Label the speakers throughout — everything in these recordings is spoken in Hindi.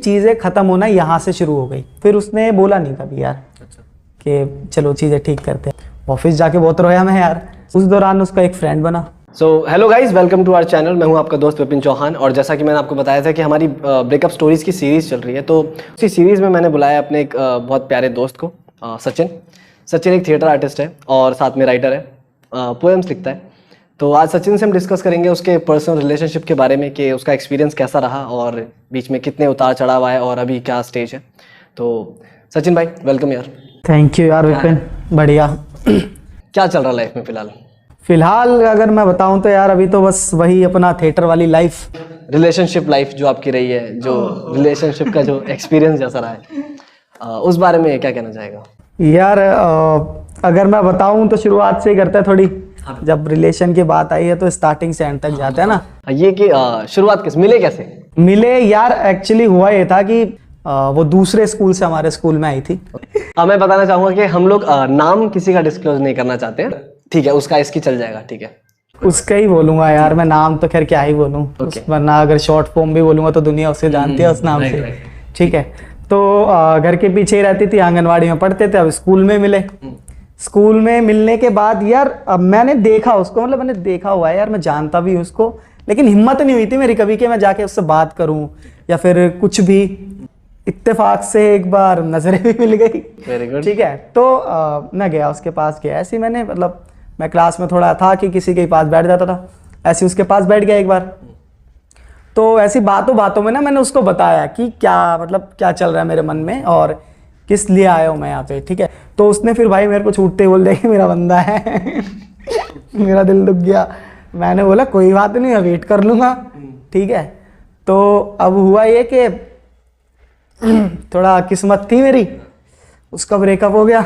Speaker 1: चीज़ें ख़त्म होना यहाँ से शुरू हो गई। फिर उसने बोला नहीं कभी यार कि चलो चीज़ें ठीक करते हैं। ऑफिस जाके बहुत रोया मैं यार। उस दौरान उसका एक फ्रेंड बना।
Speaker 2: So hello guys, welcome to our channel. मैं हूं आपका दोस्त विपिन चौहान और जैसा कि मैंने आपको बताया था कि हमारी ब्रेकअप स्टोरीज की सीरीज़ चल रही है, तो उसी सीरीज़ में मैंने बुलाया अपने एक बहुत प्यारे दोस्त को, सचिन। सचिन एक थिएटर आर्टिस्ट है और साथ में राइटर है, पोएम्स लिखता है। तो आज सचिन से हम डिस्कस करेंगे उसके पर्सनल रिलेशनशिप के बारे में कि उसका एक्सपीरियंस कैसा रहा और बीच में कितने उतार चढ़ाव आए और अभी क्या स्टेज है। तो सचिन भाई, वेलकम यार।
Speaker 1: थैंक यू यार विपिन, बढ़िया।
Speaker 2: क्या चल रहा लाइफ में
Speaker 1: फिलहाल अगर मैं बताऊं तो यार अभी तो बस वही अपना थिएटर वाली लाइफ,
Speaker 2: रिलेशनशिप लाइफ जो आपकी रही है, जो रिलेशनशिप का जो एक्सपीरियंस जैसा रहा है, उस बारे में क्या कहना चाहेगा
Speaker 1: यार? अगर मैं बताऊं तो शुरुआत से ही करते हैं थोड़ी। जब रिलेशन की बात आई है तो स्टार्टिंग से एंड तक जाते हैं ना।
Speaker 2: ये कि शुरुआत किस मिले, कैसे
Speaker 1: मिले यार? एक्चुअली हुआ ये था कि वो दूसरे स्कूल से हमारे स्कूल में आई थी।
Speaker 2: मैं बताना चाहूंगा कि हम लोग नाम किसी का डिस्क्लोज नहीं करना चाहते, ठीक है? उसका इसकी चल जाएगा, ठीक है?
Speaker 1: उसका ही बोलूंगा यार मैं, नाम तो खैर क्या ही बोलूं। वरना अगर शॉर्ट फॉर्म भी बोलूंगा तो दुनिया उसे जानती है उस नाम से, ठीक है? तो घर के पीछे ही रहती थी, आंगनवाड़ी में पढ़ते थे। अब स्कूल में मिले। स्कूल में मिलने के बाद यार अब मैंने देखा उसको, मतलब मैंने देखा हुआ है यार, मैं जानता भी उसको, लेकिन हिम्मत नहीं हुई थी मेरी कभी कि मैं जाके उससे बात करूं या फिर कुछ भी। इत्तेफाक से एक बार नजरें भी मिल गई, ठीक है? तो मैं गया उसके पास, गया ऐसे मैंने, मतलब मैं क्लास में थोड़ा था कि किसी के पास बैठ जाता था, ऐसे उसके पास बैठ गया एक बार। तो ऐसी बातों बातों में ना मैंने उसको बताया कि क्या मतलब क्या चल रहा है मेरे मन में और किस लिए आया हूँ मैं यहाँ पे, ठीक है? तो उसने फिर भाई मेरे को छूटते ही बोल दिया कि मेरा बंदा है। मेरा दिल दुख गया। मैंने बोला कोई बात नहीं, मैं वेट कर लूँगा, ठीक है? तो अब हुआ ये कि थोड़ा किस्मत थी मेरी, उसका ब्रेकअप हो गया,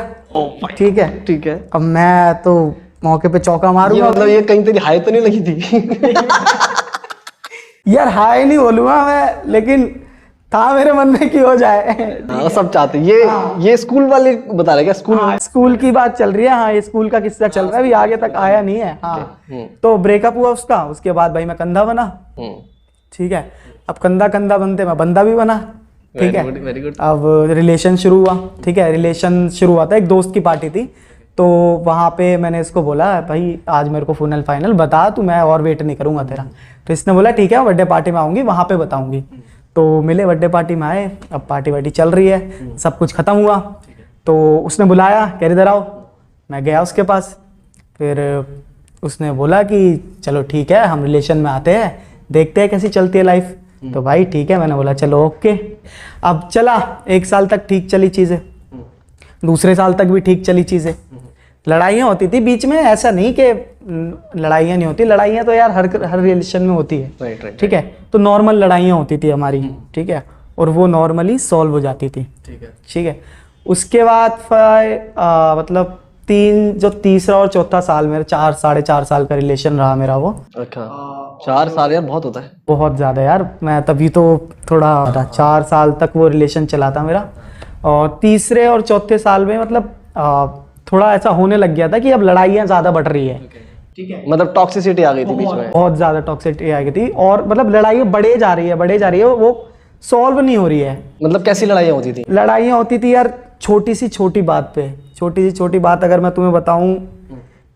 Speaker 1: ठीक है?
Speaker 2: ठीक है।
Speaker 1: अब मैं तो मौके पे चौका मारूंगा।
Speaker 2: मतलब ये कहीं तेरी हाई तो नहीं लगी थी?
Speaker 1: यार हाय नहीं बोलूंगा मैं, लेकिन था मेरे मन में कि हो जाए।
Speaker 2: सब चाहते ये स्कूल वाले बता रहे क्या?
Speaker 1: स्कूल की बात चल रही है। हाँ, ये स्कूल का किस्सा चल रहा है, अभी आगे तक आया नहीं है। हाँ, तो ब्रेकअप हुआ उसका। उसके बाद भाई मैं कंधा बना, ठीक है? अब कंधा कंधा बनते मैं बंदा भी बना, ठीक है?
Speaker 2: Very good.
Speaker 1: अब रिलेशन शुरू हुआ, ठीक है? रिलेशन शुरू हुआ था, एक दोस्त की पार्टी थी, तो वहाँ पे मैंने इसको बोला भाई आज मेरे को फाइनल बता तू, मैं और वेट नहीं करूँगा तेरा। तो इसने बोला ठीक है, बर्थडे पार्टी में आऊँगी, वहाँ पे बताऊँगी। तो मिले, बर्थडे पार्टी में आए। अब पार्टी वार्टी चल रही है, सब कुछ खत्म हुआ। तो उसने बुलाया, कह इधर आओ। मैं गया उसके पास। फिर उसने बोला कि चलो ठीक है, हम रिलेशन में आते हैं, देखते हैं कैसी चलती है लाइफ। तो भाई ठीक है, मैंने बोला चलो ओके। अब चला, 1 साल तक ठीक चली चीज़ें, दूसरे साल तक भी ठीक चली चीज़ें। लड़ाइयाँ होती थी बीच में, ऐसा नहीं कि लड़ाइयाँ नहीं होती, लड़ाइयाँ तो यार हर रिलेशन में होती है, ठीक है? तो नॉर्मल लड़ाइयाँ होती थी हमारी, ठीक है? और वो नॉर्मली सॉल्व हो जाती थी, ठीक है? उसके बाद मतलब तीसरा और चौथा साल, मेरा 4-4.5 साल का रिलेशन रहा मेरा वो।
Speaker 2: अच्छा, 4 साल यार बहुत होता है,
Speaker 1: बहुत ज़्यादा यार। मैं तभी तो थोड़ा 4 साल तक वो रिलेशन चला था मेरा। और तीसरे और चौथे साल में मतलब थोड़ा ऐसा होने लग गया था कि अब लड़ाइयाँ ज़्यादा बढ़ रही है, ठीक है?
Speaker 2: मतलब टॉक्सिसिटी आ गई थी बीच में,
Speaker 1: बहुत ज़्यादा टॉक्सिसिटी आ गई थी। और मतलब लड़ाइयाँ बढ़े जा रही है, वो सॉल्व नहीं हो रही है।
Speaker 2: मतलब कैसी लड़ाइयाँ होती थी?
Speaker 1: लड़ाइयाँ होती थी यार छोटी सी छोटी बात पे, छोटी सी छोटी बात। अगर मैं तुम्हें बताऊं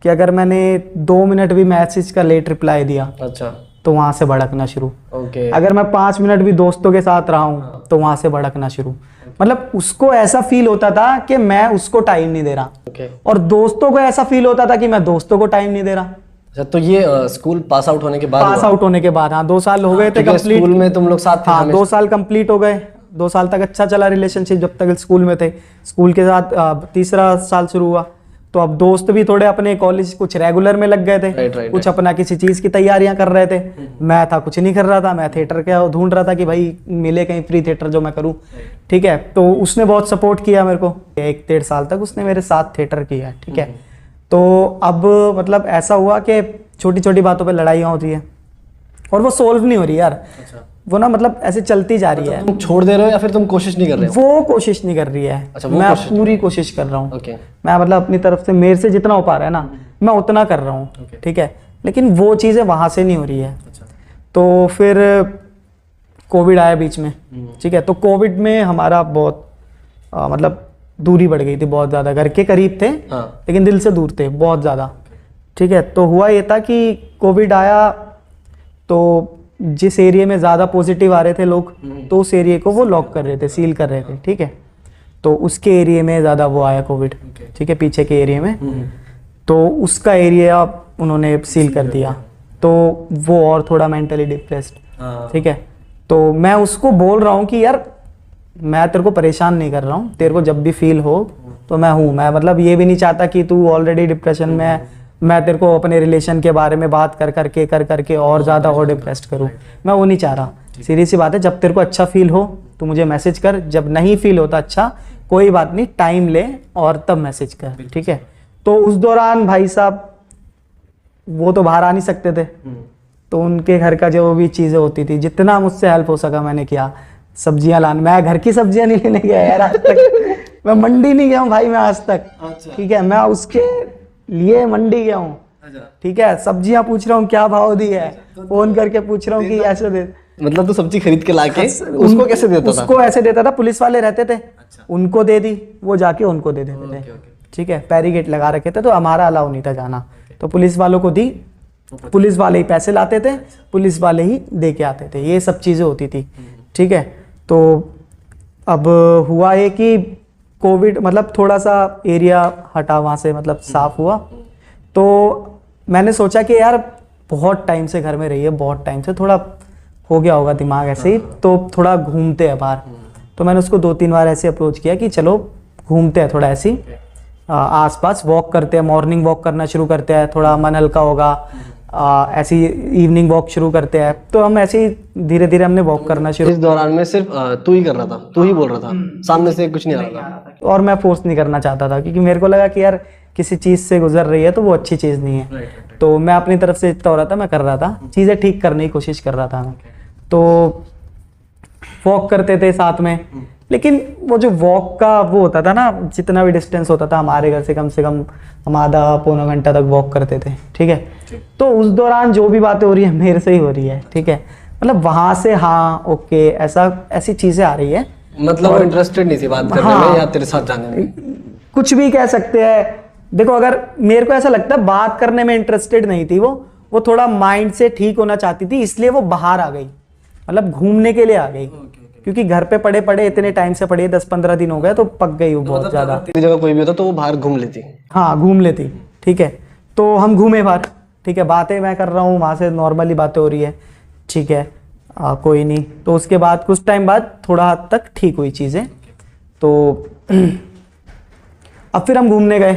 Speaker 1: कि अगर मैंने 2 मिनट भी मैसेज का लेट रिप्लाई दिया,
Speaker 2: अच्छा,
Speaker 1: तो वहां से भड़कना शुरू।
Speaker 2: ओके।
Speaker 1: अगर मैं 5 मिनट भी दोस्तों के साथ रहा हूँ तो वहां से भड़कना शुरू। मतलब उसको ऐसा फील होता था कि मैं उसको टाइम नहीं दे रहा, और दोस्तों को ऐसा फील होता था कि मैं दोस्तों को टाइम नहीं दे रहा।
Speaker 2: अच्छा, तो ये स्कूल पास आउट होने के बाद
Speaker 1: हाँ, 2 साल हो गए थे कंप्लीट।
Speaker 2: स्कूल में तुम लोग साथ थे?
Speaker 1: हाँ, 2 साल कंप्लीट हो गए। 2 साल तक अच्छा चला रिलेशनशिप जब तक स्कूल में थे। स्कूल के साथ तीसरा साल शुरू हुआ तो अब दोस्त भी थोड़े अपने कॉलेज कुछ रेगुलर में लग गए थे, कुछ अपना किसी चीज़ की तैयारियां कर रहे थे। मैं था कुछ नहीं कर रहा था, मैं थिएटर का ढूंढ रहा था कि भाई मिले कहीं फ्री थिएटर जो मैं करूं, ठीक है? तो उसने बहुत सपोर्ट किया मेरे को, 1-1.5 साल तक उसने मेरे साथ थिएटर किया, ठीक है? तो अब मतलब ऐसा हुआ कि छोटी छोटी बातों पर लड़ाइयाँ होती है और वो सोल्व नहीं हो रही यार। वो ना मतलब ऐसे चलती जा रही है।
Speaker 2: तुम छोड़ दे रहे हो या फिर तुम कोशिश नहीं कर रहे हो?
Speaker 1: वो कोशिश नहीं कर रही है।
Speaker 2: अच्छा,
Speaker 1: मैं पूरी कोशिश कर रहा हूँ।
Speaker 2: okay.
Speaker 1: मैं मतलब अपनी तरफ से मेरे से जितना हो पा रहा है ना, मैं उतना कर रहा हूँ, ठीक है? लेकिन वो चीज़ें वहाँ से नहीं हो रही है। तो फिर कोविड आया बीच में, ठीक है। तो कोविड में हमारा बहुत मतलब दूरी बढ़ गई थी बहुत ज़्यादा। घर के करीब थे लेकिन दिल से दूर थे बहुत ज़्यादा, ठीक है। तो हुआ ये था कि कोविड आया तो जिस एरिया में ज़्यादा पॉजिटिव आ रहे थे लोग तो उस एरिया को वो लॉक कर रहे थे, सील कर रहे थे, ठीक है। तो उसके एरिया में ज़्यादा वो आया कोविड, ठीक है, पीछे के एरिया में। तो उसका एरिया उन्होंने सील कर दिया, तो वो और थोड़ा मेंटली डिप्रेस्ड, ठीक है। तो मैं उसको बोल रहा हूँ कि यार मैं तेरे को परेशान नहीं कर रहा हूँ, तेरे को जब भी फील हो तो मैं हूँ। मैं मतलब ये भी नहीं चाहता कि तू ऑलरेडी डिप्रेशन में, मैं तेरे को अपने रिलेशन के बारे में बात कर करके और ज़्यादा और डिप्रेस्ड करूँ, मैं वो नहीं चाह रहा। सीरियस सी बात है, जब तेरे को अच्छा फील हो तो मुझे मैसेज कर, जब नहीं फील होता अच्छा कोई बात नहीं, टाइम ले और तब मैसेज कर, ठीक है। तो उस दौरान भाई साहब वो तो बाहर आ नहीं सकते थे, तो उनके घर का जो भी चीज़ें होती थी, जितना मुझसे हेल्प हो सका मैंने किया। सब्जियां लाने, मैं घर की सब्जियां नहीं लेने गया यार आज तक। मैं मंडी नहीं गया हूँ भाई मैं आज तक, ठीक है। मैं उसके लिए मंडी गया हूँ, ठीक है। सब्जियां पूछ रहा हूँ क्या भाव दी है, फोन करके पूछ रहा हूँ कि ऐसे दे।
Speaker 2: मतलब तू सब्जी खरीद के लाके उसको कैसे देता था?
Speaker 1: उसको ऐसे देता था, पुलिस वाले रहते थे, उनको दे दी, वो जाके उनको दे देते थे, ठीक है। बैरिकेड लगा रखे थे तो हमारा अलाउ नहीं था जाना, तो पुलिस वालों को दी, पुलिस वाले ही पैसे लाते थे, पुलिस वाले ही दे के आते थे, ये सब चीज़ें होती थी, ठीक है। तो अब हुआ ये कि कोविड मतलब थोड़ा सा एरिया हटा वहाँ से, मतलब साफ हुआ। तो मैंने सोचा कि यार बहुत टाइम से घर में रही है, बहुत टाइम से थोड़ा हो गया होगा दिमाग ऐसे ही, तो थोड़ा घूमते हैं बाहर। तो मैंने उसको 2-3 बार ऐसे अप्रोच किया कि चलो घूमते हैं थोड़ा ऐसे आसपास, वॉक करते हैं, मॉर्निंग वॉक करना शुरू करते हैं, थोड़ा मन हल्का होगा, ऐसी इवनिंग वॉक शुरू करते हैं। तो हम ऐसे ही धीरे धीरे हमने वॉक करना शुरू।
Speaker 2: इस दौरान में सिर्फ तू ही कर रहा था, तू ही बोल रहा था, सामने से कुछ नहीं आ रहा था।
Speaker 1: और मैं फोर्स नहीं करना चाहता था क्योंकि मेरे को लगा कि यार किसी चीज़ से गुजर रही है तो वो अच्छी चीज़ नहीं है। तो मैं अपनी तरफ से जितना हो रहा था मैं कर रहा था, चीज़ें ठीक करने की कोशिश कर रहा था मैं। तो वॉक करते थे साथ में, लेकिन वो जो वॉक का वो होता था ना, जितना भी डिस्टेंस होता था हमारे घर से कम हम आधा पौना घंटा तक वॉक करते थे, ठीक है। तो उस दौरान जो भी बातें हो रही है मेरे से ही हो रही है, ठीक है। मतलब वहाँ से हाँ ओके ऐसी चीज़ें आ रही है,
Speaker 2: मतलब वो इंटरेस्टेड नहीं थी बात करने में या तेरे साथ जाने में,
Speaker 1: कुछ भी कह सकते हैं। देखो अगर मेरे को ऐसा लगता है बात करने में इंटरेस्टेड नहीं थी वो थोड़ा माइंड से ठीक होना चाहती थी, इसलिए वो बाहर आ गई, मतलब घूमने के लिए आ गई। क्योंकि घर पे पड़े इतने टाइम से पड़े 10-15 दिन हो गए तो पक गई वो बहुत ज्यादा।
Speaker 2: तेरी जगह कोई भी होता तो वो बाहर घूम लेती।
Speaker 1: हाँ घूम लेती, ठीक है। तो हम घूमे बाहर, ठीक है, बातें मैं कर रहा हूँ वहाँ से, नॉर्मली बातें हो रही है, ठीक है, कोई नहीं। तो उसके बाद कुछ टाइम बाद थोड़ा हद तक ठीक हुई चीज़ें। तो अब फिर हम घूमने गए,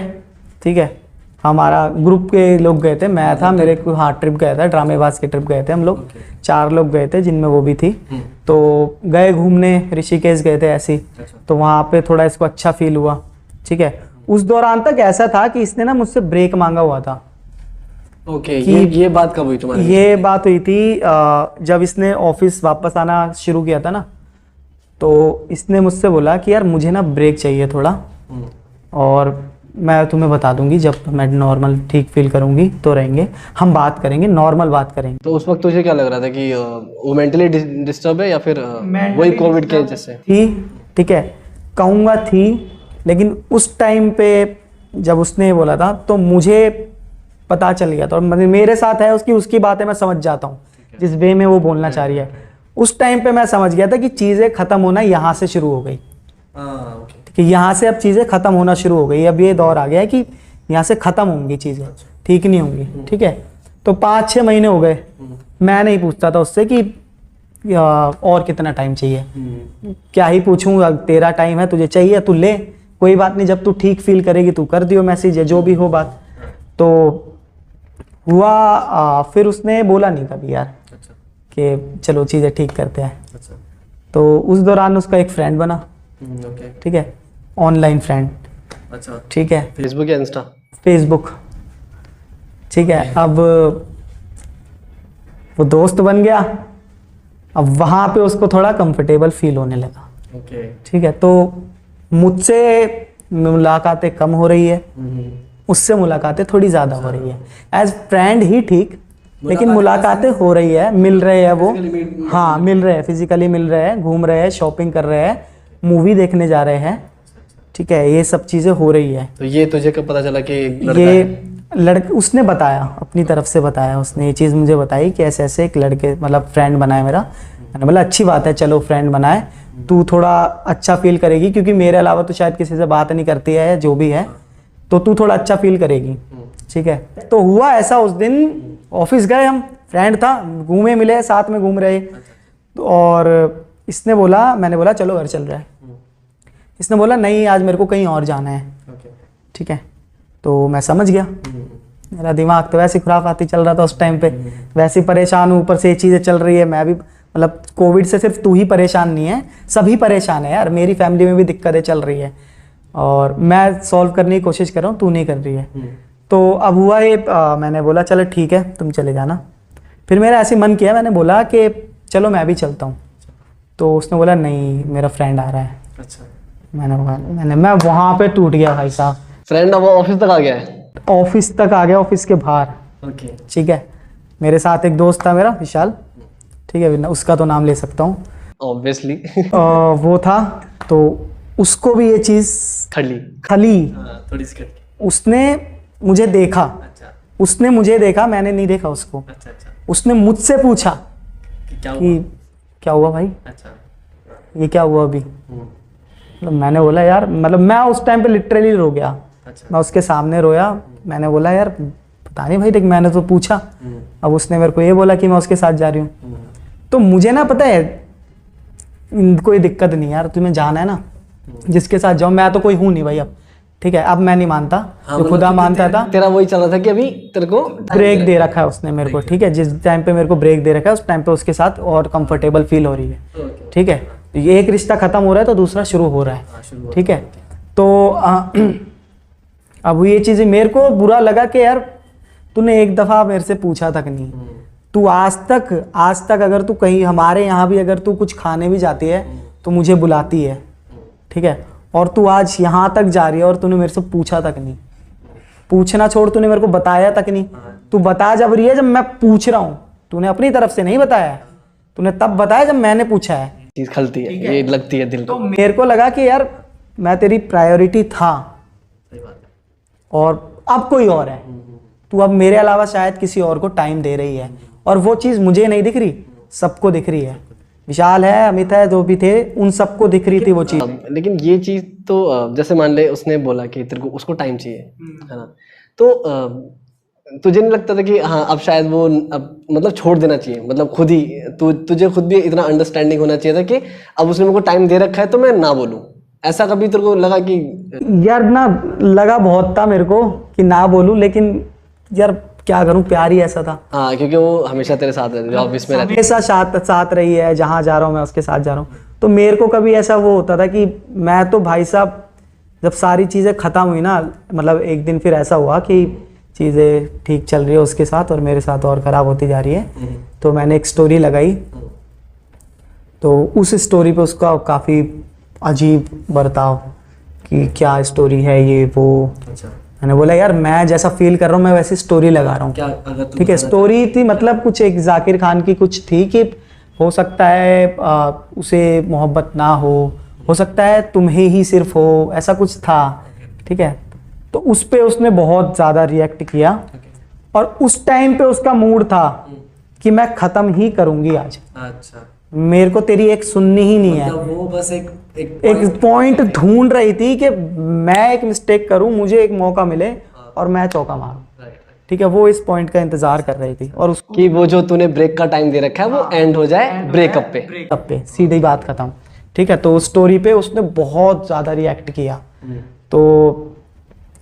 Speaker 1: ठीक है। हमारा ग्रुप के लोग गए थे, मैं था, मेरे को हाँ ट्रिप गया था, ड्रामेबाज के ट्रिप गए थे हम लोग, 4 लोग गए थे जिनमें वो भी थी। तो गए घूमने, ऋषिकेश गए थे ऐसे ही। तो वहाँ पे थोड़ा इसको अच्छा फील हुआ, ठीक है। उस दौरान तक ऐसा था कि इसने ना मुझसे ब्रेक मांगा हुआ था।
Speaker 2: ओके, ये बात कब हुई तुम्हारी?
Speaker 1: ये बात हुई थी जब इसने ऑफिस वापस आना शुरू किया था ना, तो इसने मुझसे बोला कि यार मुझे ना ब्रेक चाहिए थोड़ा, और मैं तुम्हें बता दूंगी जब मैं नॉर्मल ठीक फील करूंगी तो रहेंगे, हम बात करेंगे, नॉर्मल बात करेंगे।
Speaker 2: तो उस वक्त तुझे क्या लग रहा था कि वो मेंटली डिस्टर्ब है या फिर वही कोविड के वजह से
Speaker 1: थी? ठीक है, कहूँगा थी, लेकिन उस टाइम पे जब उसने बोला था तो मुझे पता चल गया था, और मेरे साथ है उसकी बातें मैं समझ जाता हूँ जिस वे में वो बोलना चाह रही है। उस टाइम पे मैं समझ गया था कि चीज़ें ख़त्म होना यहाँ से शुरू हो गई, कि यहाँ से अब चीज़ें ख़त्म होना शुरू हो गई। अब ये दौर आ गया है कि यहाँ से ख़त्म होंगी चीज़ें, ठीक नहीं होंगी, ठीक है। तो 5-6 महीने हो गए, मैं नहीं पूछता था उससे कि और कितना टाइम चाहिए, क्या ही पूछूं, तेरा टाइम है, तुझे चाहिए तू ले, कोई बात नहीं, जब तू ठीक फील करेगी तू कर दियो मैसेज या जो भी हो बात। तो हुआ, फिर उसने बोला नहीं कभी यार कि चलो चीज़ें ठीक करते हैं। तो उस दौरान उसका एक फ्रेंड बना, ठीक है, ऑनलाइन फ्रेंड, ठीक है,
Speaker 2: फेसबुक या इंस्टा? फेसबुक,
Speaker 1: ठीक है। अब वो दोस्त बन गया, अब वहाँ पे उसको थोड़ा कंफर्टेबल फील होने लगा, ठीक है। तो मुझसे मुलाकातें कम हो रही है, उससे मुलाकातें थोड़ी ज़्यादा हो रही है। एज फ्रेंड ही ठीक, लेकिन मुलाकातें हो रही है, मिल रहे हैं वो, हाँ मिल रहे हैं, फिजिकली मिल रहे हैं, घूम रहे हैं, शॉपिंग कर रहे हैं, मूवी देखने जा रहे हैं, ठीक है, ये सब चीज़ें हो रही है।
Speaker 2: तो ये तुझे कब पता चला कि लड़का
Speaker 1: ये
Speaker 2: है?
Speaker 1: लड़के उसने बताया, अपनी तरफ से बताया, उसने ये चीज़ मुझे बताई कि ऐसे ऐसे एक लड़के मतलब फ्रेंड बनाए मेरा। मैंने बोला अच्छी बात है, चलो फ्रेंड बनाए, तू थोड़ा अच्छा फील करेगी, क्योंकि मेरे अलावा तो शायद किसी से बात नहीं करती है, जो भी है, तो तू थोड़ा अच्छा फील करेगी, ठीक है। तो हुआ ऐसा, उस दिन ऑफिस गए हम, फ्रेंड था, घूमे मिले, साथ में घूम रहे, तो और इसने बोला, मैंने बोला चलो घर चल रहा है, इसने बोला नहीं आज मेरे को कहीं और जाना है, ठीक है। तो मैं समझ गया, मेरा दिमाग तो वैसे खुराफाती चल रहा था उस टाइम पे, वैसे ही परेशान हूँ, ऊपर से ये चीज़ें चल रही है, मैं भी मतलब कोविड से सिर्फ तू ही परेशान नहीं है, सभी परेशान है यार, मेरी फैमिली में भी दिक्कतें चल रही है और मैं सॉल्व करने की कोशिश कर रहा हूँ, तू नहीं कर रही है। तो अब हुआ ये, मैंने बोला चलो ठीक है तुम चले जाना। फिर मेरा ऐसे मन किया, मैंने बोला कि चलो मैं भी चलता हूँ, तो उसने बोला नहीं मेरा फ्रेंड आ रहा है।
Speaker 2: अच्छा,
Speaker 1: मैं वहाँ पे टूट गया भाई साहब।
Speaker 2: फ्रेंड अब ऑफिस तक आ गया है?
Speaker 1: ऑफिस तक आ गया, ऑफिस के बाहर,
Speaker 2: ओके,
Speaker 1: ठीक है। मेरे साथ एक दोस्त था मेरा विशाल, ठीक है, उसका तो नाम ले सकता हूँ
Speaker 2: ऑब्वियसली।
Speaker 1: वो था, तो उसको भी ये चीज़
Speaker 2: खली
Speaker 1: खली,
Speaker 2: थोड़ी सी खली।
Speaker 1: उसने मुझे देखा,
Speaker 2: अच्छा
Speaker 1: उसने मुझे देखा, मैंने नहीं देखा उसको।
Speaker 2: अच्छा अच्छा,
Speaker 1: उसने मुझसे पूछा
Speaker 2: क्या
Speaker 1: कि क्या हुआ भाई,
Speaker 2: अच्छा,
Speaker 1: ये क्या हुआ अभी। मतलब मैंने बोला यार, मतलब मैं उस टाइम पे लिटरली रो गया,
Speaker 2: अच्छा,
Speaker 1: मैं उसके सामने रोया। मैंने बोला यार पता नहीं भाई, देख मैंने तो पूछा, अब उसने मेरे को ये बोला कि मैं उसके साथ जा रही हूँ। तो मुझे ना पता है कोई दिक्कत नहीं यार, तुम्हें जाना है ना जिसके साथ जाओ, मैं तो कोई हूँ नहीं भाई अब, ठीक है। अब मैं नहीं मानता, जो खुदा मानता था।
Speaker 2: तेरा वही चल रहा था कि अभी तेरे को
Speaker 1: ब्रेक दे रखा है उसने मेरे को, ठीक है, जिस टाइम पे मेरे को ब्रेक दे रखा है उस टाइम पे उसके साथ और कंफर्टेबल फील हो रही है, ठीक है। ये एक रिश्ता खत्म हो रहा है तो दूसरा शुरू हो रहा है, ठीक है। तो अब ये चीज़ें मेरे को बुरा लगा कि यार तूने एक दफ़ा मेरे से पूछा तक नहीं, तू आज तक अगर तू कहीं हमारे यहाँ भी अगर तू कुछ खाने भी जाती है तो मुझे बुलाती है, ठीक है, और तू आज यहाँ तक जा रही है और तूने मेरे से पूछा तक नहीं, पूछना छोड़ तूने मेरे को बताया तक नहीं। तू बता जब रही है जब मैं पूछ रहा हूँ, तूने अपनी तरफ से नहीं बताया, तूने तब बताया जब मैंने पूछा है।
Speaker 2: चीज खलती है, ये लगती है दिल को।
Speaker 1: तो मेरे को लगा कि यार मैं तेरी प्रायोरिटी था और अब कोई और है, तू अब मेरे अलावा शायद किसी और को टाइम दे रही है, और वो चीज़ मुझे नहीं दिख रही, सबको दिख रही है। विशाल है, अमित है, जो भी थे, उन सबको दिख रही थी वो चीज़।
Speaker 2: लेकिन ये चीज तो जैसे मान ले उसने बोला कि तेरे को उसको टाइम चाहिए, है ना, तो तुझे नहीं लगता था कि हाँ अब शायद वो अब मतलब छोड़ देना चाहिए, मतलब खुद ही तुझे खुद भी इतना अंडरस्टैंडिंग होना चाहिए था कि अब उसने मेरे को टाइम दे रखा है तो मैं ना बोलूं? ऐसा कभी तेरे को लगा कि
Speaker 1: यार ना, लगा बहुत था मेरे को कि ना बोलूं, लेकिन यार क्या करूं, प्यार ही ऐसा था।
Speaker 2: हाँ, क्योंकि वो हमेशा तेरे साथ रहती है, ऑफिस में रहती है,
Speaker 1: हमेशा साथ रही है, जहाँ जा रहा हूँ मैं उसके साथ जा रहा हूँ। तो मेरे को कभी ऐसा वो होता था कि मैं तो भाई साहब जब सारी चीज़ें ख़त्म हुई ना, मतलब एक दिन फिर ऐसा हुआ कि चीज़ें ठीक चल रही है उसके साथ और मेरे साथ और ख़राब होती जा रही है, तो मैंने एक स्टोरी लगाई, तो उस स्टोरी पे उसका काफ़ी अजीब बर्ताव कि क्या स्टोरी है ये वो। मैंने बोला यार मैं जैसा फील कर रहा हूँ मैं वैसी स्टोरी लगा रहा हूँ, ठीक है। स्टोरी थी मतलब कुछ एक जाकिर खान की कुछ थी कि हो सकता है उसे मोहब्बत ना हो सकता है तुम्हें ही सिर्फ हो, ऐसा कुछ था, ठीक है। तो उस पे उसने बहुत ज़्यादा रिएक्ट किया और उस टाइम पे उसका मूड था कि मैं ख़त्म ही करूँगी आज।
Speaker 2: अच्छा,
Speaker 1: मेरे को तेरी एक सुननी ही नहीं है,
Speaker 2: वो बस
Speaker 1: एक पॉइंट ढूंढ रही थी कि मैं एक मिस्टेक करूं, मुझे एक मौका मिले और मैं चौका मारूं, ठीक है। वो इस पॉइंट का इंतजार कर रही थी और उसको
Speaker 2: कि वो जो तूने ब्रेक का टाइम दे रखा है वो एंड हो जाए ब्रेकअप पे।
Speaker 1: सीधी बात खत्म, ठीक है। तो उस स्टोरी पे उसने बहुत ज़्यादा रिएक्ट किया, तो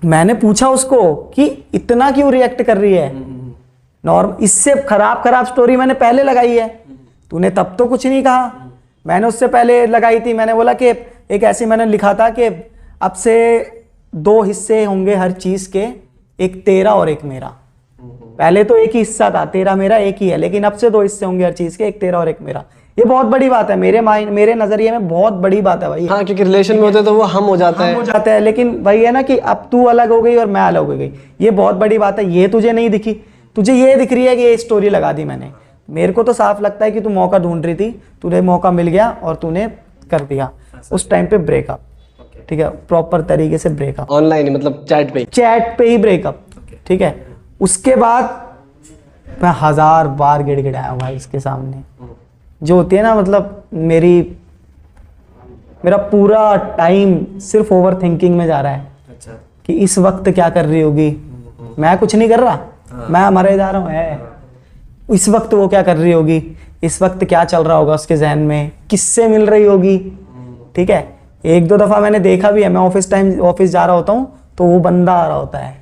Speaker 1: मैंने पूछा उसको कि इतना क्यों रिएक्ट कर रही है, नॉर्मल इससे खराब स्टोरी मैंने पहले लगाई है, तूने तब तो कुछ नहीं कहा। मैंने उससे पहले लगाई थी, मैंने बोला कि एक ऐसी मैंने लिखा था कि अब से 2 हिस्से होंगे हर चीज़ के, एक तेरा और एक मेरा। पहले तो एक ही हिस्सा था, तेरा मेरा एक ही है, लेकिन अब से 2 हिस्से होंगे हर चीज़ के, एक तेरा और एक मेरा। ये बहुत बड़ी बात है मेरे नज़रिए में, बहुत बड़ी बात है भाई।
Speaker 2: हाँ, क्योंकि रिलेशन में होते तो वो हम हो जाता है,
Speaker 1: लेकिन भाई है ना कि अब तू अलग हो गई और मैं अलग हो गई, ये बहुत बड़ी बात है। ये तुझे नहीं दिखी, तुझे ये दिख रही है कि ये स्टोरी लगा दी मैंने, मेरे को तो साफ लगता है कि तू मौका ढूंढ रही थी, तुझे मौका मिल गया और तूने कर दिया। उस टाइम पे ब्रेकअप, ठीक है, प्रॉपर तरीके से ब्रेकअप,
Speaker 2: ऑनलाइन मतलब
Speaker 1: चैट पे ही ब्रेकअप, ठीक है। उसके बाद मैं 1000 बार गिड़गिड़ाया हूँ भाई इसके सामने, जो होती है ना, मतलब मेरा पूरा टाइम सिर्फ ओवर थिंकिंग में जा रहा है।
Speaker 2: अच्छा।
Speaker 1: कि इस वक्त क्या कर रही होगी, मैं कुछ नहीं कर रहा, मैं मरे जा रहा हूँ, है इस वक्त वो क्या कर रही होगी, इस वक्त क्या चल रहा होगा उसके जहन में, किससे मिल रही होगी, ठीक है। 1-2 दफा मैंने देखा भी है, मैं ऑफिस जा रहा होता हूँ तो वो बंदा आ रहा होता है,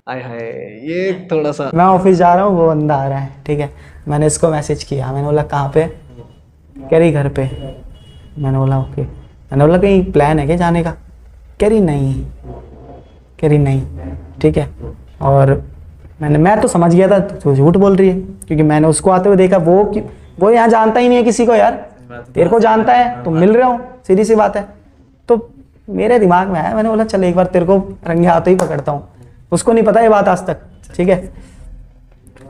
Speaker 2: आय हाय, ये थोड़ा सा,
Speaker 1: मैं ऑफिस जा रहा हूँ वो बंदा आ रहा है, ठीक है। मैंने इसको मैसेज किया, मैंने बोला कहाँ पे, कह रही घर पे। मैंने बोला ओके, मैंने बोला कहीं प्लान है क्या जाने का, कह रही नहीं, ठीक है। और मैं तो समझ गया था तो झूठ बोल रही है, क्योंकि मैंने उसको आते हुए देखा, वो यहाँ जानता ही नहीं है किसी को यार, तेरे को जानता है, तुम मिल रहे हो, सीधी सी बात है। तो मेरे दिमाग में आया, मैंने बोला चल एक बार तेरे को रंगे हाथों ही पकड़ता हूँ, उसको नहीं पता ये बात आज तक, ठीक है।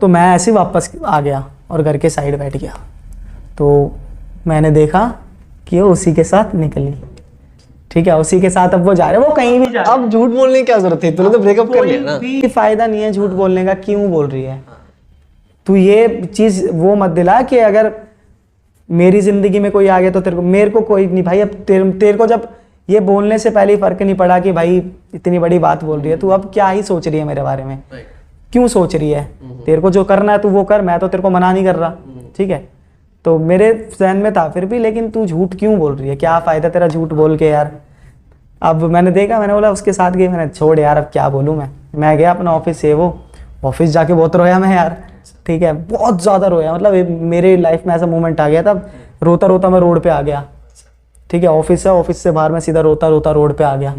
Speaker 1: तो मैं ऐसे ही वापस आ गया और घर के साइड बैठ गया, तो मैंने देखा कि वो उसी के साथ निकली, ठीक है, उसी के साथ अब वो जा रहे, वो कहीं भी जा रहे।
Speaker 2: अब झूठ बोलने की क्या जरूरत थी, तूने तो ब्रेकअप कर लिया ना।
Speaker 1: कोई फायदा नहीं है झूठ बोलने का, क्यों बोल रही है तू ये चीज, वो मत दिला कि अगर मेरी जिंदगी में कोई आ गया तो तेरे को, मेरे को कोई नहीं भाई। अब तेरे को जब ये बोलने से पहले ही फर्क नहीं पड़ा कि भाई इतनी बड़ी बात बोल रही है, तू अब क्या ही सोच रही है मेरे बारे में, क्यों सोच रही है, तेरे को जो करना है तू वो कर, मैं तो तेरे को मना नहीं कर रहा, ठीक है। तो मेरे जहन में था फिर भी, लेकिन तू झूठ क्यों बोल रही है, क्या फ़ायदा तेरा झूठ बोल के यार। अब मैंने देखा, मैंने बोला उसके साथ गई, मैंने छोड़ यार अब क्या बोलूँ मैं गया अपना ऑफिस से, वो ऑफिस जाके बहुत रोया मैं यार, ठीक है, बहुत ज़्यादा रोया। मतलब मेरे लाइफ में ऐसा मोमेंट आ गया था, रोता रोता मैं रोड पे आ गया, ठीक है। ऑफिस से बाहर मैं सीधा रोता रोता रोड पे आ गया,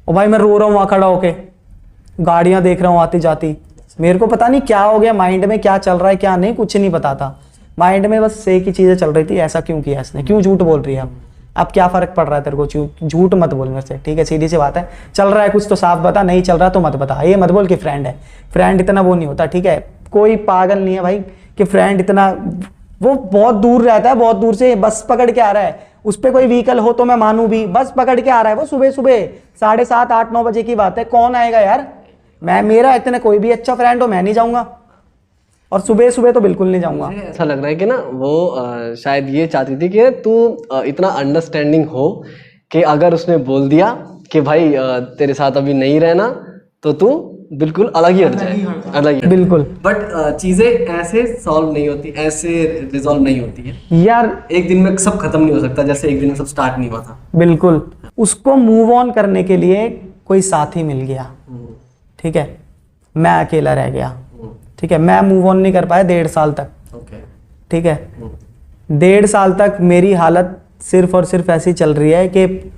Speaker 1: और भाई मैं रो रहा हूँ वहाँ खड़ा होके, गाड़ियाँ देख रहा हूँ आती जाती, मेरे को पता नहीं क्या हो गया, माइंड में क्या चल रहा है क्या नहीं, कुछ नहीं पता था। माइंड में बस एक ही चीज़ें चल रही थी, ऐसा क्यों किया इसने, क्यों झूठ बोल रही है, अब क्या फ़र्क पड़ रहा है तेरे को, झूठ मत बोल मेरे से, ठीक है, सीधी सी बात है। चल रहा है कुछ तो साफ बता, नहीं चल रहा तो मत बता। ये मत बोल कि फ्रेंड है, फ्रेंड इतना वो नहीं होता, ठीक है। कोई पागल नहीं है भाई कि फ्रेंड इतना, वो बहुत दूर रहता है, बहुत दूर से बस पकड़ के आ रहा है, उस पर कोई व्हीकल हो तो मैं मानूं भी, बस पकड़ के आ रहा है वो, सुबह 7:30 8-9 बजे की बात है, कौन आएगा यार। मेरा इतने कोई भी अच्छा फ्रेंड हो मैं नहीं जाऊंगा, और सुबह तो बिल्कुल नहीं जाऊंगा।
Speaker 2: ऐसा लग रहा है कि ना वो शायद ये चाहती थी कि तू इतना अंडरस्टैंडिंग हो कि अगर उसने बोल दिया कि भाई तेरे साथ अभी नहीं रहना, तो तू बिल्कुल अलग ही हट जाए, अलग ही।
Speaker 1: बिल्कुल।
Speaker 2: बट चीजें ऐसे सॉल्व नहीं होती, ऐसे रिजॉल्व नहीं होती है
Speaker 1: यार,
Speaker 2: एक दिन में सब खत्म नहीं हो सकता, जैसे एक दिन में सब स्टार्ट नहीं हुआ था।
Speaker 1: बिल्कुल। उसको मूव ऑन करने के लिए कोई साथी मिल गया, ठीक है, मैं अकेला रह गया, ठीक है। मैं मूव ऑन नहीं कर पाया 1.5 साल तक, ठीक है। 1.5 साल तक मेरी हालत सिर्फ और सिर्फ ऐसी चल रही है कि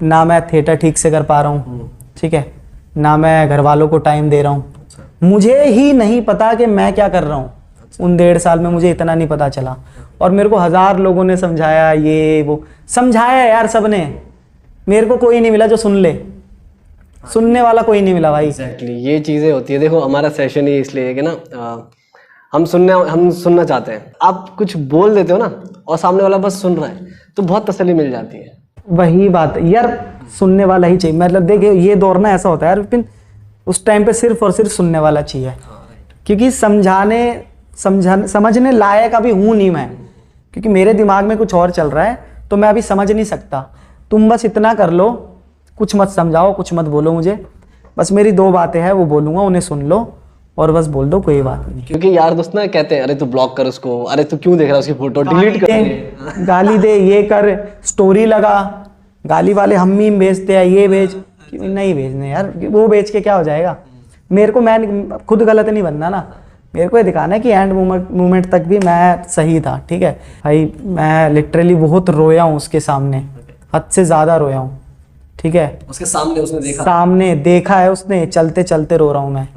Speaker 1: ना मैं थिएटर ठीक से कर पा रहा हूँ, ठीक है, ना मैं घर वालों को टाइम दे रहा हूँ, मुझे ही नहीं पता कि मैं क्या कर रहा हूँ। उन 1.5 साल में मुझे इतना नहीं पता चला, और मेरे को 1000 लोगों ने समझाया, ये वो समझाया यार सबने, मेरे को कोई नहीं मिला जो सुन ले, सुनने वाला कोई नहीं मिला भाई।
Speaker 2: एग्जैक्टली ये चीज़ें होती है। देखो हमारा सेशन ही इसलिए है कि ना हम सुनना चाहते हैं, आप कुछ बोल देते हो ना और सामने वाला बस सुन रहा है, तो बहुत तसल्ली मिल जाती है।
Speaker 1: वही बात यार, सुनने वाला ही चाहिए। मतलब देखिए ये दौर ना ऐसा होता है यार विपिन, उस टाइम पे सिर्फ और सिर्फ सुनने वाला चाहिए, क्योंकि समझने लायक अभी हूँ नहीं मैं, क्योंकि मेरे दिमाग में कुछ और चल रहा है, तो मैं अभी समझ नहीं सकता। तुम बस इतना कर लो, कुछ मत समझाओ, कुछ मत बोलो मुझे, बस मेरी 2 बातें हैं वो बोलूँगा, उन्हें सुन लो और बस बोल दो, कोई बात नहीं।
Speaker 2: क्योंकि यार दोस्त ना कहते हैं अरे तू ब्लॉक कर उसको, अरे तू क्यों देख रहा है उसकी फोटो, डिलीट कर,
Speaker 1: गाली दे, ये कर, स्टोरी लगा, गाली वाले हम मीम भेजते हैं, ये भेज, नहीं भेजने यार, वो भेज के क्या हो जाएगा। मेरे को, मैं खुद गलत नहीं बनना ना, मेरे को ये दिखाना है कि एंड मोमेंट तक भी मैं सही था, ठीक है भाई। मैं लिटरली बहुत रोया हूँ उसके सामने, हद से ज़्यादा रोया हूँ, ठीक है।
Speaker 2: उसके सामने उसने देखा,
Speaker 1: सामने देखा है उसने, चलते चलते रो रहा हूँ मैं,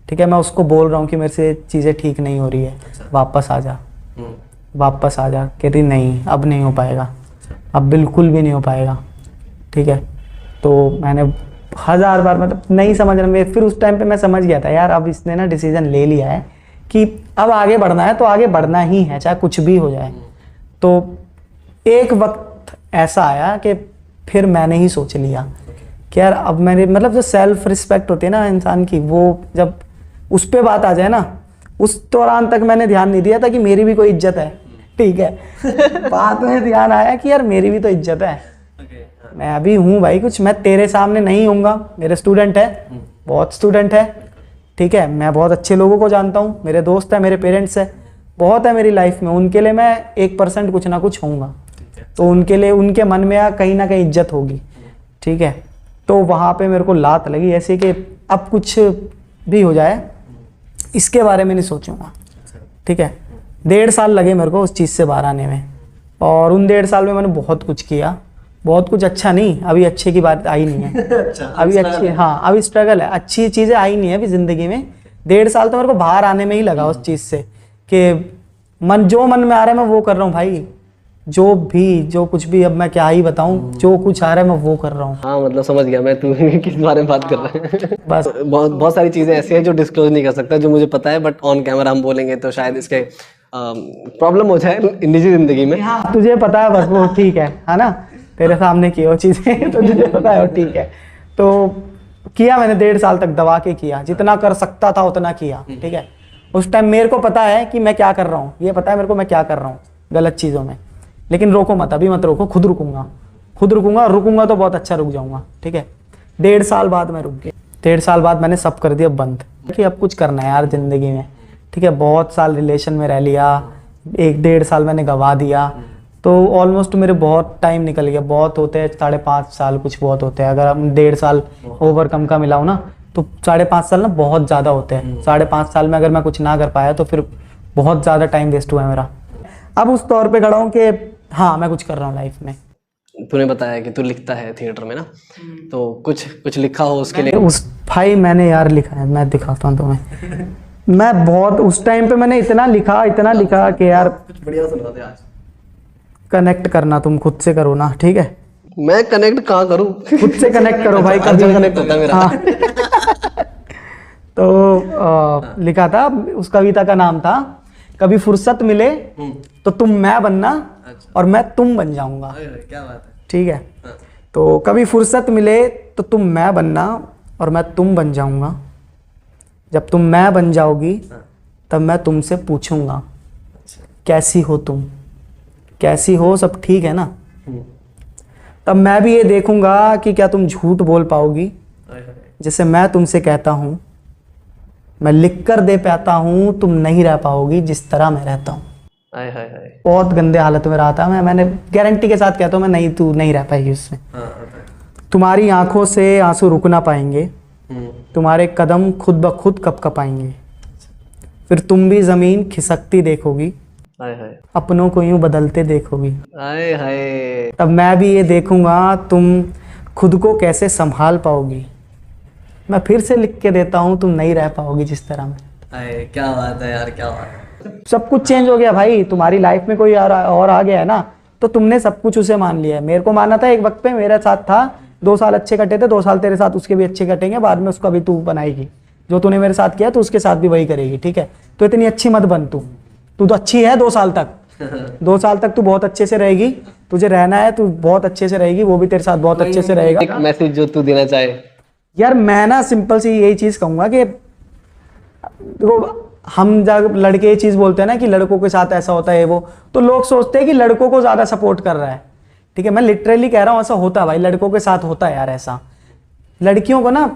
Speaker 1: ठीक है। मैं उसको बोल रहा हूँ कि मेरे से चीज़ें ठीक नहीं हो रही है, वापस आ जा, वापस आ जा। कह रही नहीं, अब नहीं हो पाएगा, अब बिल्कुल भी नहीं हो पाएगा, ठीक है। तो मैंने 1000 बार, मतलब नहीं समझ रहा मैं, फिर उस टाइम पे मैं समझ गया था यार अब इसने ना डिसीजन ले लिया है कि अब आगे बढ़ना है तो आगे बढ़ना ही है, चाहे कुछ भी हो जाए। तो एक वक्त ऐसा आया कि फिर मैंने ही सोच लिया कि यार अब मैंने मतलब जो सेल्फ रिस्पेक्ट होती है ना इंसान की, वो जब उस पे बात आ जाए ना, उस दौरान तक मैंने ध्यान नहीं दिया था कि मेरी भी कोई इज्जत है, ठीक है। बाद में ध्यान आया कि यार मेरी भी तो इज्जत है, मैं अभी हूँ भाई कुछ, मैं तेरे सामने नहीं हूँगा, मेरे स्टूडेंट है, बहुत स्टूडेंट है, ठीक है, मैं बहुत अच्छे लोगों को जानता हूँ, मेरे दोस्त है, मेरे पेरेंट्स है, बहुत है मेरी लाइफ में, उनके लिए मैं 1% कुछ ना कुछ होऊंगा, तो उनके लिए उनके मन में कहीं ना कहीं इज्जत होगी, ठीक है। तो वहाँ पे मेरे को लात लगी ऐसे कि अब कुछ भी हो जाए इसके बारे में नहीं सोचूंगा, ठीक है। 1.5 साल लगे मेरे को उस चीज़ से बाहर आने में, और उन 1.5 साल में मैंने बहुत कुछ किया, बहुत कुछ अच्छा नहीं, अभी अच्छे की बात आई नहीं है।
Speaker 2: अच्छा,
Speaker 1: अभी अच्छी, हाँ अभी स्ट्रगल है, अच्छी चीज़ें आई नहीं है अभी ज़िंदगी में। 1.5 साल तो मेरे को बाहर आने में ही लगा उस चीज़ से कि जो मन में आ रहा है मैं वो कर रहा हूँ भाई, जो कुछ भी, अब मैं क्या ही बताऊँ, जो कुछ आ रहा है मैं वो कर रहा हूँ।
Speaker 2: हाँ मतलब समझ गया मैं तू किस बारे में बात कर रहा है।
Speaker 1: बस
Speaker 2: बहुत सारी चीज़ें ऐसी हैं जो डिस्क्लोज नहीं कर सकता, जो मुझे पता है, बट ऑन कैमरा हम बोलेंगे तो शायद इसके प्रॉब्लम हो जाए निजी जिंदगी में।
Speaker 1: हाँ तुझे पता है बस वो ठीक है ना, तेरे सामने की वो चीज़ें तो तुझे पता है वो ठीक है। तो किया मैंने 1.5 साल तक दबा के किया, जितना कर सकता था उतना किया, ठीक है। उस टाइम मेरे को पता है कि मैं क्या कर रहा हूँ, ये पता है मेरे को मैं क्या कर रहा हूँ गलत चीज़ों में, लेकिन रोको मत, अभी मत रोको, खुद रुकूंगा, रुकूंगा तो बहुत अच्छा रुक जाऊंगा, ठीक है। 1.5 साल बाद मैं रुक गया, 1.5 साल बाद मैंने सब कर दिया बंद कि अब कुछ करना है यार ज़िंदगी में, ठीक है। बहुत साल रिलेशन में रह लिया, 1-1.5 साल मैंने गवा दिया, तो ऑलमोस्ट मेरे बहुत टाइम निकल गया, बहुत होते हैं 5.5 साल, कुछ बहुत होते हैं, अगर हम 1.5 साल ओवरकम का मिलाऊँ ना तो 5.5 साल ना बहुत ज़्यादा होते हैं। 5.5 साल में अगर मैं कुछ ना कर पाया तो फिर बहुत ज़्यादा टाइम वेस्ट हुआ है मेरा। अब उस तौर पे खड़ा हूँ कि हाँ मैं कुछ कर रहा हूँ लाइफ में।
Speaker 2: तूने बताया कि तू लिखता है थिएटर में ना, तो कुछ लिखा हो उसके लिए?
Speaker 1: उस भाई मैंने यार लिखा है, मैं दिखाता हूँ तुम्हें। मैं बहुत उस टाइम पे मैंने इतना लिखा कि यार
Speaker 2: बढ़िया सुन रहा था आज।
Speaker 1: कनेक्ट करना तुम खुद से करो ना, ठीक है।
Speaker 2: मैं कनेक्ट कहाँ करूँ?
Speaker 1: खुद से कनेक्ट करो भाई, कभी
Speaker 2: कनेक्ट होता है मेरा।
Speaker 1: हाँ। तो लिखा था, उस कविता का नाम था कभी फुर्सत मिले तो तुम मैं बनना और मैं तुम बन जाऊंगा,
Speaker 2: क्या बात है,
Speaker 1: ठीक है। तो कभी फुर्सत मिले तो तुम मैं बनना और मैं तुम बन जाऊंगा, जब तुम मैं बन जाओगी तब मैं तुमसे पूछूंगा कैसी हो तुम, कैसी हो, सब ठीक है ना। तब मैं भी ये देखूंगा कि क्या तुम झूठ बोल पाओगी, जैसे मैं तुमसे कहता हूँ, मैं लिख कर दे पाता हूँ, तुम नहीं रह पाओगी जिस तरह मैं रहता हूँ।
Speaker 2: हाय हाय हाय।
Speaker 1: बहुत गंदे हालत में रहा था मैंने गारंटी के साथ कहता हूँ मैं, नहीं तू नहीं रह पाएगी उसमें। तुम्हारी आंखों से आंसू रुक ना पाएंगे, तुम्हारे कदम खुद ब खुद कपकपाएंगे, फिर तुम भी जमीन खिसकती देखोगी,
Speaker 2: हाय हाय
Speaker 1: अपनों को यूं बदलते देखोगी।
Speaker 2: हाय हाय।
Speaker 1: तब मैं भी ये देखूंगा तुम खुद को कैसे संभाल पाओगी, मैं फिर से लिख के देता हूँ तुम नहीं रह पाओगी जिस तरह में।
Speaker 2: हाय क्या बात है यार, क्या बात है।
Speaker 1: सब कुछ चेंज हो गया भाई, तुम्हारी लाइफ में कोई और आ गया है ना, तो तुमने सब कुछ उसे मान लिया है। मेरे को मानना था, एक वक्त पे मेरे साथ था, 2 साल अच्छे कटे थे, 2 साल तेरे साथ उसके भी अच्छे कटेंगे, बाद में उसका भी तू बनाएगी, जो तूने मेरे साथ किया तो उसके साथ भी वही करेगी, ठीक है। तो इतनी अच्छी मत बन, तू तो अच्छी है 2 साल तक, 2 साल तक तू बहुत अच्छे से रहेगी, तुझे रहना है, तू बहुत अच्छे से रहेगी, वो भी तेरे साथ बहुत अच्छे से रहेगा।
Speaker 2: एक मैसेज जो तू देना चाहे?
Speaker 1: यार मैं ना सिंपल सी यही चीज़ कहूँगा कि देखो, हम जब लड़के ये चीज़ बोलते हैं ना कि लड़कों के साथ ऐसा होता है वो, तो लोग सोचते हैं कि लड़कों को ज़्यादा सपोर्ट कर रहा है, ठीक है। मैं लिटरली कह रहा हूँ ऐसा होता है भाई, लड़कों के साथ होता है यार ऐसा। लड़कियों को ना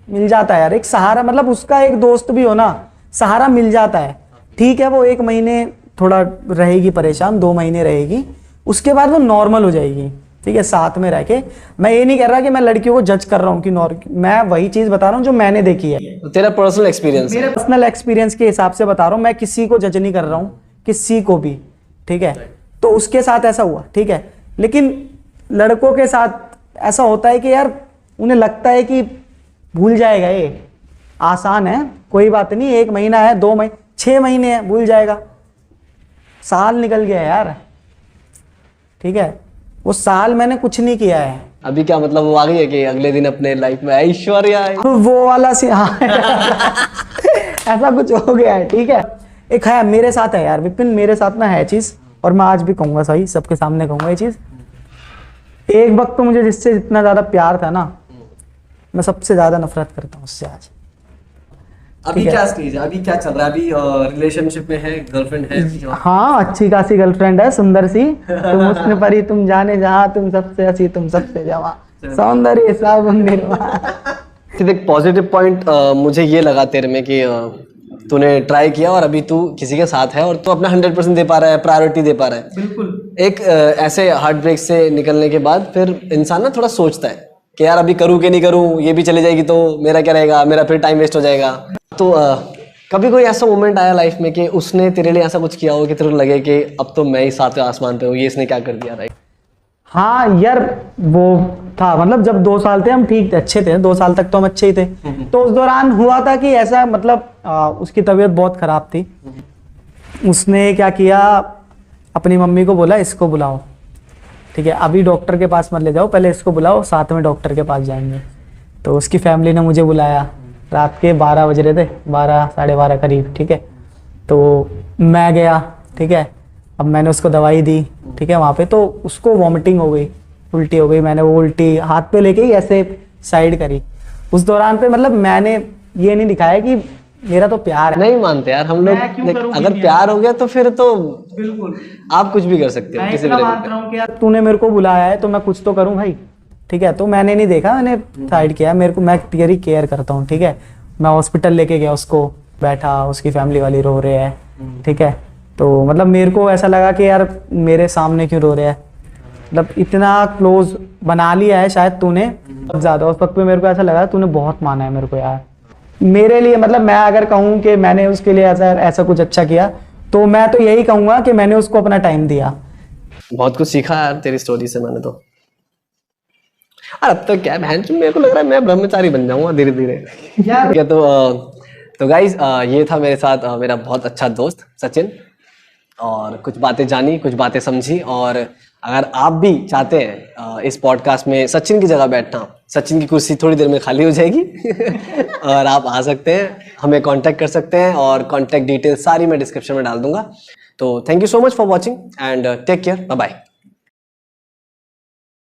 Speaker 1: मिल जाता है यार एक सहारा, मतलब उसका एक दोस्त भी हो ना, सहारा मिल जाता है, ठीक है। वो 1 महीने थोड़ा रहेगी परेशान, 2 महीने रहेगी, उसके बाद वो नॉर्मल हो जाएगी, ठीक है, साथ में रह के। मैं ये नहीं कह रहा कि मैं लड़कियों को जज कर रहा हूँ कि मैं वही चीज़ बता रहा हूँ जो मैंने देखी है,
Speaker 2: तो तेरा पर्सनल एक्सपीरियंस?
Speaker 1: मेरे पर्सनल एक्सपीरियंस के हिसाब से बता रहा हूँ, मैं किसी को जज नहीं कर रहा हूँ, किसी को भी, ठीक है। तो उसके साथ ऐसा हुआ, ठीक है। लेकिन लड़कों के साथ ऐसा होता है कि यार उन्हें लगता है कि भूल जाएगा, ये आसान है, कोई बात नहीं, 1 महीना है, 2 महीने, 6 महीने है, भूल जाएगा। साल निकल गया यार, ठीक है। वो साल मैंने कुछ नहीं किया है।
Speaker 2: अभी क्या मतलब वो आ गई है कि अगले दिन अपने लाइफ में ऐश्वर्या है?
Speaker 1: वो वाला हाँ ऐसा कुछ हो गया है, ठीक है। एक है मेरे साथ है यार विपिन, मेरे साथ ना है चीज, और मैं आज भी कहूंगा, सही सबके सामने कहूंगा ये चीज। एक वक्त तो मुझे जिससे इतना ज्यादा प्यार था ना, मैं सबसे ज्यादा नफरत करता हूँ उससे आज।
Speaker 2: अभी क्या स्टेज है, अभी क्या चल रहा है? अभी रिलेशनशिप में है, गर्लफ्रेंड है?
Speaker 1: हाँ, अच्छी खासी गर्लफ्रेंड है, सुंदर सी। तुम उसने परी तुम जाने जहाँ, तुम सबसे हंसी तुम सबसे जवां, सौंदर्य सब निर्वाण।
Speaker 2: एक पॉजिटिव पॉइंट मुझे ये लगा तेरे में कि तूने ट्राई किया और अभी तू किसी के साथ है और तू अपना 100% दे पा रहा है, प्रायोरिटी दे पा रहा है।
Speaker 1: बिल्कुल।
Speaker 2: एक ऐसे हार्ट ब्रेक से निकलने के बाद फिर इंसान ना थोड़ा सोचता है कि यार अभी करूँ कि नहीं करूँ, ये भी चली जाएगी तो मेरा क्या रहेगा, मेरा फिर टाइम वेस्ट हो जाएगा। तो कभी कोई ऐसा मोमेंट आया लाइफ में कि उसने तेरे लिए ऐसा कुछ किया हो कि तेरे को लगे कि अब तो मैं ही सातवें आसमान पे हूँ, ये इसने क्या कर दिया? राइट।
Speaker 1: हाँ यार, वो था मतलब जब 2 साल थे हम ठीक थे, अच्छे थे, 2 साल तक तो हम अच्छे ही थे। तो उस दौरान हुआ था कि ऐसा मतलब उसकी तबीयत बहुत खराब थी। उसने क्या किया, अपनी मम्मी को बोला इसको बुलाओ, ठीक है, अभी डॉक्टर के पास मत ले जाओ, पहले इसको बुलाओ, साथ में डॉक्टर के पास जाएंगे। तो उसकी फैमिली ने मुझे बुलाया, रात के 12 बज रहे थे, 12 साढ़े 12 करीब, ठीक है। तो मैं गया, ठीक है। अब मैंने उसको दवाई दी, ठीक है, वहाँ पे तो उसको वॉमिटिंग हो गई, उल्टी हो गई। मैंने वो उल्टी हाथ पे लेके ही ऐसे साइड करी। उस दौरान पे मतलब मैंने ये नहीं दिखाया कि मेरा तो प्यार है।
Speaker 2: नहीं मानते यार हम लोग, अगर प्यार हो गया तो फिर तो
Speaker 1: बिल्कुल
Speaker 2: आप कुछ भी कर सकते हो।
Speaker 1: मैं
Speaker 2: किसी
Speaker 1: इतना
Speaker 2: भी
Speaker 1: मानता हूँ कि यार तूने मेरे को बुलाया है तो मैं कुछ तो करूँ भाई, ठीक है। तो मैंने नहीं देखा, मैंने साइड किया। मेरे को, मैं तेरी केयर करता हूँ, ठीक है। मैं हॉस्पिटल लेके गया उसको, बैठा, उसकी फैमिली वाली रो रहे हैं, ठीक है। तो मतलब मेरे को ऐसा लगा कि यार मेरे सामने क्यों रो रहे हैं, मतलब इतना क्लोज बना लिया है शायद तूने बहुत ज्यादा। उस वक्त पे मेरे को ऐसा लगा तूने बहुत माना है मेरे को यार, मेरे लिए। मतलब मैं अगर कहूँ कि मैंने उसके लिए ऐसा कुछ अच्छा किया तो मैं तो यही कहूंगा कि मैंने उसको अपना टाइम दिया।
Speaker 2: बहुत कुछ सीखा यार तेरी स्टोरी से मैंने तो। और अब तो क्या बहन, मेरे को लग रहा है मैं ब्रह्मचारी बन जाऊंगा धीरे धीरे यार। तो गाइज ये था मेरे साथ मेरा बहुत अच्छा दोस्त सचिन, और कुछ बातें जानी, कुछ बातें समझी। और अगर आप भी चाहते हैं इस पॉडकास्ट में सचिन की जगह बैठना, सचिन की कुर्सी थोड़ी देर में खाली हो जाएगी और आप आ सकते हैं, हमें कांटेक्ट कर सकते हैं, और कांटेक्ट डिटेल सारी मैं डिस्क्रिप्शन में डाल दूंगा। तो thank you so much for watching and take care, bye bye.